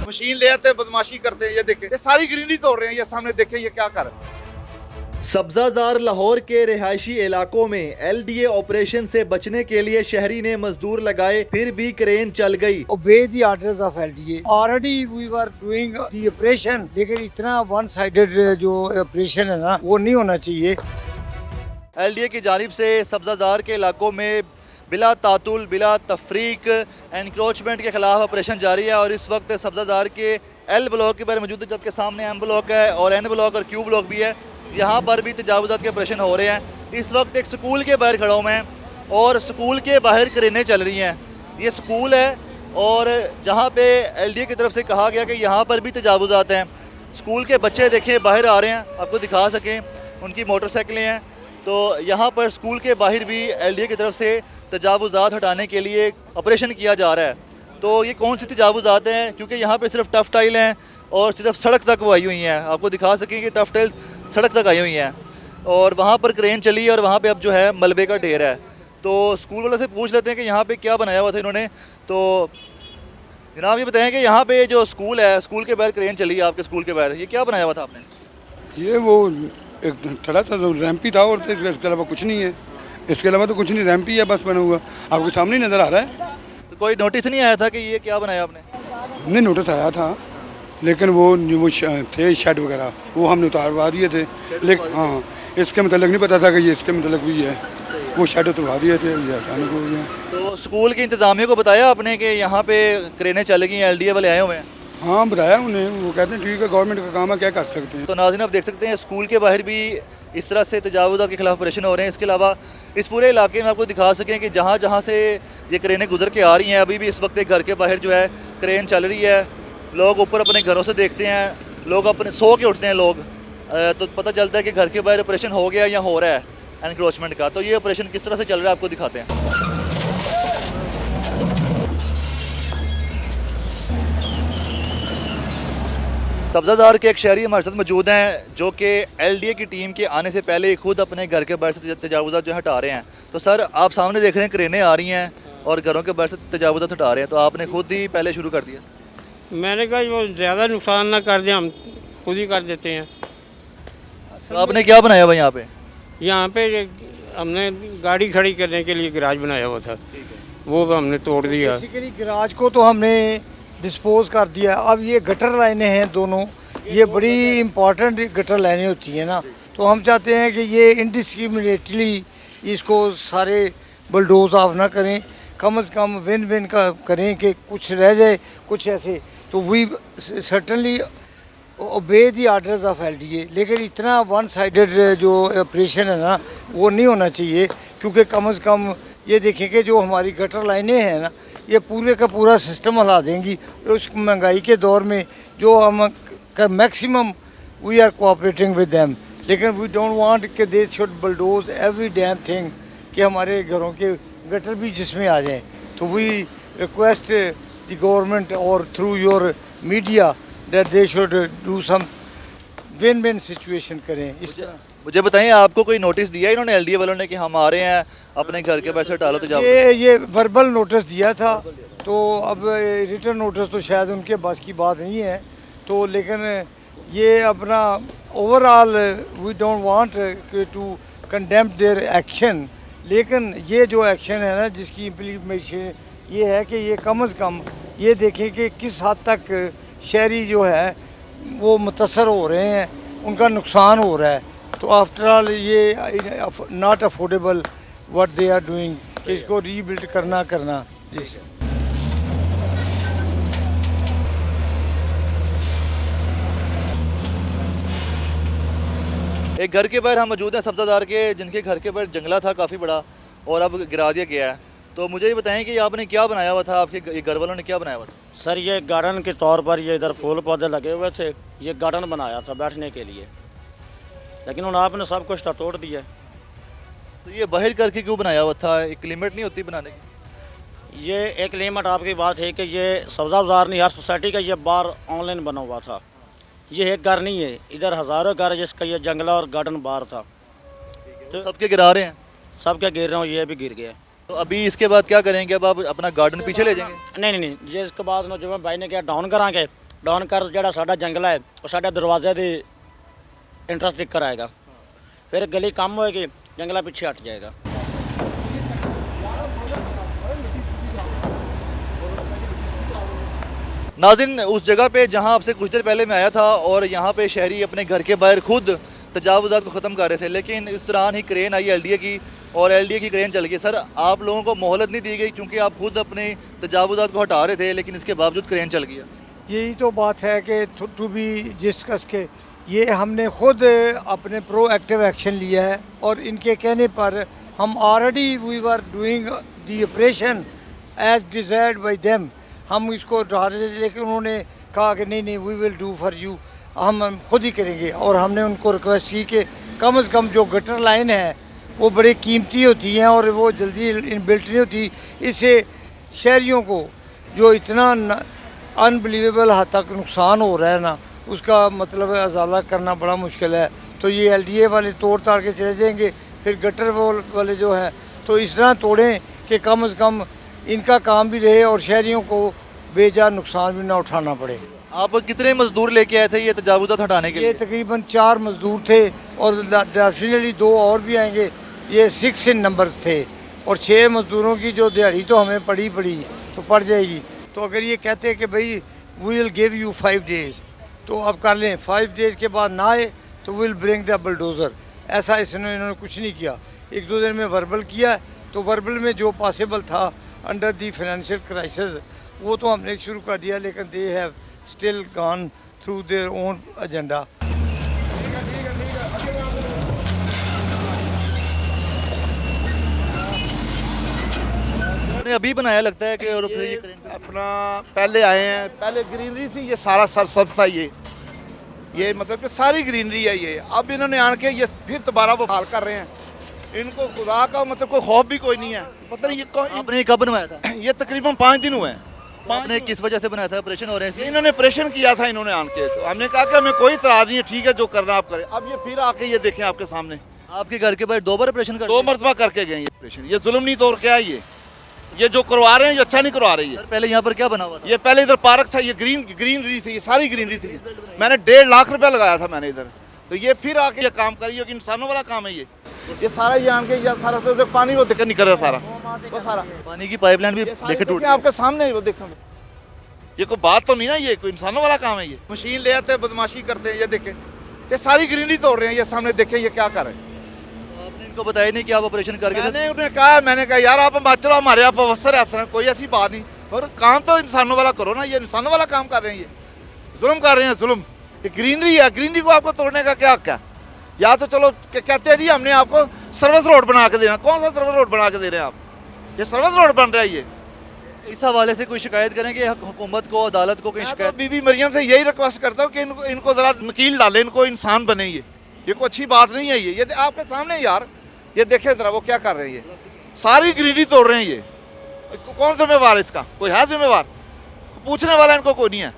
Machine ले आते हैं, बदमाशी करते हैं। ये देखें, ये सारी ग्रीनरी तोड़ रहे हैं। ये सामने देखें, ये क्या कर रहे हैं। सब्जाजार लाहौर के रिहायशी इलाकों में LDA ऑपरेशन से बचने के लिए शहरी ने मजदूर लगाए, फिर भी क्रेन चल गई। obey the orders of LDA. Already we were doing the operation, लेकिन इतना वन साइडेड जो ऑपरेशन है ना, वो नहीं होना चाहिए। LDA की जानिब से सब्जाजार के इलाकों में बिला तातुल बिला तफरीक एनक्रोचमेंट के खिलाफ ऑपरेशन जारी है और इस वक्त सब्जाजार के L ब्लॉक के बारे मौजूद है, जबकि सामने M ब्लॉक है और N ब्लॉक और Q ब्लॉक भी है। यहाँ पर भी तजावुज़ात के ऑपरेशन हो रहे हैं। इस वक्त एक स्कूल के बाहर खड़ा हूँ मैं और स्कूल के बाहर क्रेनें चल रही हैं। ये स्कूल है और जहाँ पे LDA की तरफ से कहा गया कि यहाँ पर भी तजावुज़ात हैं। स्कूल के बच्चे देखें बाहर आ रहे हैं, आपको दिखा सकें, उनकी मोटरसाइकिलें हैं। तो यहाँ पर स्कूल के बाहर भी LDA की तरफ से तजावुज़ात हटाने के लिए ऑपरेशन किया जा रहा है। तो ये कौन सी तजावुज़ात हैं, क्योंकि यहाँ पे सिर्फ टफ टाइल हैं और सिर्फ सड़क तक वो आई हुई हैं। आपको दिखा सकें कि टफ टाइल सड़क तक आई हुई हैं और वहाँ पर क्रेन चली और वहाँ पे अब जो है मलबे का ढेर है। तो स्कूल वाले से पूछ लेते हैं कि यहाँ पे क्या बनाया हुआ था इन्होंने। तो जनाब ये बताएं कि यहाँ पे जो स्कूल है, स्कूल के बाहर क्रेन चली है आपके स्कूल के बाहर, ये क्या बनाया हुआ था आपने? ये वो एक थोड़ा सा रैंप ही था और इसके अलावा कुछ नहीं है। इसके अलावा तो कुछ नहीं, रैंप ही है बस बना हुआ, आपके सामने ही नज़र आ रहा है। तो कोई नोटिस नहीं आया था कि ये क्या बनाया आपने? नहीं, नोटिस आया था, लेकिन वो थे शेड वगैरह, वो हमने उतारवा दिए थे। लेकिन हाँ, इसके मतलब नहीं पता था कि ये इसके मतलब भी है, वो शेड उतरवा दिए थे, ये अचानक हो गया। तो स्कूल के इंतजामिया को बताया आपने कि यहाँ पे क्रेनें चल गई हैं, LDA वाले आए हुए हैं? हाँ, बताया उन्हें, वो कहते हैं ठीक है, गवर्नमेंट का काम है, क्या कर सकते हैं। तो नाज़रीन आप देख सकते हैं स्कूल के बाहर भी इस तरह से तजावुज़ात के खिलाफ ऑपरेशन हो रहे हैं। इसके अलावा इस पूरे इलाके में आपको दिखा सकें कि जहाँ जहाँ से ये क्रेनें गुजर के आ रही हैं, अभी भी इस वक्त एक घर के बाहर जो है क्रेन चल रही है। लोग ऊपर अपने घरों से देखते हैं, लोग अपने सो के उठते हैं लोग, तो पता चलता है कि घर के बाहर ऑपरेशन हो गया या हो रहा है एनक्रोचमेंट का। तो ये ऑपरेशन किस तरह से चल रहा है आपको दिखाते हैं। सब्जादार के एक शहरी हमारे साथ मौजूद हैं जो कि LDA की टीम के आने से पहले ही खुद अपने घर के बाहर से तजावुज़ात जो हटा रहे हैं। तो सर आप सामने देख रहे हैं क्रेनें आ रही हैं और घरों के बाहर से तजावुज़ात हटा रहे हैं, तो आपने खुद ही पहले शुरू कर दिया? मैंने कहा वो ज़्यादा नुकसान ना कर दें, हम खुद ही कर देते हैं। तो आपने क्या बनाया हुआ यहाँ पे? यहाँ पे हमने गाड़ी खड़ी करने के लिए गैराज बनाया हुआ था, वो हमने तोड़ दिया। बेसिकली गैराज को तो हमने डिस्पोज कर दिया। अब ये गटर लाइनें हैं दोनों, ये बड़ी इम्पोर्टेंट गटर लाइनें होती हैं ना, तो हम चाहते हैं कि ये इनडिस्क्रिमिनेटली इसको सारे बुलडोज ऑफ ना करें, कम से कम विन विन का करें कि कुछ रह जाए कुछ ऐसे। तो we certainly obey the orders of LDA, लेकिन इतना वन साइडेड जो ऑपरेशन है ना, वो नहीं होना चाहिए। क्योंकि कम से कम ये देखें कि जो हमारी गटर लाइनें हैं ना, ये पूरे का पूरा सिस्टम हिला देंगी। उस महंगाई के दौर में जो हम maximum we are cooperating with them, लेकिन वी डोंट वांट कि they should bulldoze every damn thing, कि हमारे घरों के गटर भी जिसमें आ जाएं। तो वी रिक्वेस्ट द गवर्नमेंट और through your media that they should do some win win situation करें। इस मुझे बताइए, आपको कोई नोटिस दिया इन्होंने LDA वालों ने कि हम आ रहे हैं, अपने घर के बाहर से हटा लो तजावुज़? ये वर्बल नोटिस दिया था, तो अब रिटर्न नोटिस तो शायद उनके बस की बात नहीं है। तो लेकिन ये अपना overall we don't want to condemn their action, लेकिन ये जो एक्शन है ना, जिसकी इम्प्लीमेशन ये है कि ये कम से कम ये देखें कि किस हद तक शहरी जो है वो मुतासर हो रहे हैं, उनका नुकसान हो रहा है। तो आफ्टर ऑल ये not affordable what they are doing, कि इसको रीबिल्ड करना जी। एक घर के बाहर हम मौजूद हैं सब्जादार के, जिनके घर के बाहर जंगला था काफ़ी बड़ा और अब गिरा दिया गया है। तो मुझे ये बताएं कि आपने क्या बनाया हुआ था, आपके घर वालों ने क्या बनाया हुआ था? सर ये गार्डन के तौर पर ये इधर फूल पौधे लगे हुए थे, ये गार्डन बनाया था बैठने के लिए, लेकिन उन आपने सब कुछ तोड़ दिया। तो ये बाहर करके क्यों बनाया हुआ था? एक लिमिट नहीं होती बनाने की? ये एक लिमिट आपकी बात है कि ये सब्जा बाज़ार नहीं, हर सोसाइटी का ये बार ऑनलाइन बना हुआ था। ये एक घर नहीं है, इधर हज़ारों घर है जिसका ये जंगला और गार्डन बार था। तो सबके गिरा रहे हैं? सबके गिर रहे हो, ये भी गिर गया। तो अभी इसके बाद क्या करेंगे? अब आप अपना गार्डन पीछे ले जाएंगे? नहीं नहीं नहीं, ये इसके बाद ना जो भाई ने क्या डाउन कराएंगे, ਡਾਊਨ ਕਰ ਜਿਹੜਾ ਸਾਡਾ ਜੰਗਲ ਹੈ ਉਹ ਸਾਡੇ ਦਰਵਾਜ਼ੇ ਦੇ ਇੰਟਰਸਟ ਸਟਿੱਕਰ ਆਏਗਾ, ਫਿਰ ਗਲੀ ਕੰਮ ਹੋਏਗੀ, जंगला पीछे हट जाएगा। नाज़रीन, उस जगह पे जहां आपसे कुछ देर पहले मैं आया था और यहाँ पे शहरी अपने घर के बाहर खुद तजावुज़ात को ख़त्म कर रहे थे, लेकिन इस दौरान ही क्रेन आई एलडीए की और एलडीए की क्रेन चल गई। सर, आप लोगों को मोहलत नहीं दी गई क्योंकि आप खुद अपने तजावुज़ात को हटा रहे थे, लेकिन इसके बावजूद क्रेन चल गया। यही तो बात है कि टू बी डिस्कस के ये हमने खुद अपने प्रोएक्टिव एक्शन लिया है और इनके कहने पर हम already we were doing the operation as desired by them. हम इसको उठा रहे थे लेकिन उन्होंने कहा कि नहीं नहीं, we will do for you, हम खुद ही करेंगे। और हमने उनको रिक्वेस्ट की कि कम से कम जो गटर लाइन है वो बड़ी कीमती होती हैं और वो जल्दी इनबिल्ट नहीं होती। इससे शहरियों को जो इतना अनबिलीवेबल हद तक नुकसान हो रहा है ना, उसका मतलब अजाला करना बड़ा मुश्किल है। तो ये एलडीए वाले तोड़ ताड़ के चले जाएंगे, फिर गटर वाले जो हैं तो इस तरह तोड़ें कि कम से कम इनका काम भी रहे और शहरियों को बेजा नुकसान भी ना उठाना पड़े। आप कितने मजदूर लेके आए थे ये तजावुज़ात हटाने के ये लिए? तकरीबन 4 मजदूर थे और डेफिनेटली 2 और भी आएंगे। ये 6 इन नंबर्स थे और 6 मजदूरों की जो दिहाड़ी तो हमें पड़ी तो पड़ जाएगी। तो अगर ये कहते हैं कि भाई we will give you 5 days तो अब कर लें, 5 डेज़ के बाद ना आए तो विल ब्रिंग द बुलडोज़र। ऐसा इन्होंने कुछ नहीं किया। 1-2 दिन में वर्बल किया, तो वर्बल में जो पॉसिबल था अंडर दी फाइनेंशियल क्राइसिस वो तो हमने शुरू कर दिया, लेकिन they have still gone through their own agenda. अभी बनाया लगता है कि और फिर ये क्रेन अपना पहले आए हैं, पहले ग्रीनरी थी, ये सारा सरसब्ज था, ये मतलब कि सारी ग्रीनरी है ये। अब इन्होंने आन के ये फिर दोबारा वो हाल कर रहे हैं। इनको खुदा का मतलब कोई खौफ भी कोई नहीं है। पता नहीं आपने कब बनवाया था? ये तकरीबन 5 दिन हुए हैं। आपने किस वजह से बनाया था? ऑपरेशन हो रहे हैं? इन्होंने ऑपरेशन किया था इन्होंने आन के, तो हमने कहा कि हमें कोई इतराज़ नहीं है, ठीक है जो करना आप करें। अब ये फिर आके ये देखें आपके सामने, आपके घर के बाहर 2 बार ऑपरेशन कर 2 मरतबा करके गए ये ऑपरेशन। ये जुल्म नहीं, तो और क्या है ये जो करवा रहे हैं ये अच्छा नहीं करवा रही है। सर, पहले यहाँ पर क्या बना हुआ था? ये पहले इधर पार्क था, ये ग्रीनरी थी, ये सारी ग्रीनरी थी। मैंने 1.5 लाख रुपया लगाया था मैंने इधर, तो ये फिर आके ये काम करिए कि इंसानों वाला काम है ये सारा ये आन के ये सारा तो उधर पानी वो देखे निकल रहा सारा, वो सारा पानी की पाइपलाइन भी देखे टूट आपके सामने वो देखो। ये कोई बात तो नहीं ना, ये कोई इंसानों वाला काम है। ये मशीन ले आते हैं, बदमाशी करते हैं। ये देखे ये सारी ग्रीनरी तोड़ रहे हैं, ये सामने देखे ये क्या कर रहे हैं। आपने इनको बताया नहीं कि आप ऑपरेशन करके मैंने कहा यार आप चलो हमारे आप अवसर अफसर, कोई ऐसी बात नहीं, और काम तो इंसानों वाला करो ना। ये इंसानों वाला काम कर रहे हैं, ये जुल्म कर रहे हैं, जुल्म। ये ग्रीनरी है, ग्रीनरी को आपको तोड़ने का क्या हक है? या तो चलो कहते हैं जी हमने आपको सर्विस रोड बना के देना। कौन सा सर्विस रोड बना के दे रहे हैं आप? ये सर्विस रोड बन रहा है ये। इस हवाले से कोई शिकायत करेंगे हुकूमत को, अदालत को? कोई मैं तो शिकायत? बीबी मरियम से यही रिक्वेस्ट करता हूँ कि इनको ज़रा नकील डालें, इनको इंसान बने। ये कोई अच्छी बात नहीं है। ये आपके सामने यार, ये देखें ज़रा वो क्या कर रहे हैं। ये सारी ग्रीनरी तोड़ रहे हैं। ये कौन जिम्मेवार है इसका? कोई है जिम्मेवार? पूछने वाला इनको कोई नहीं है।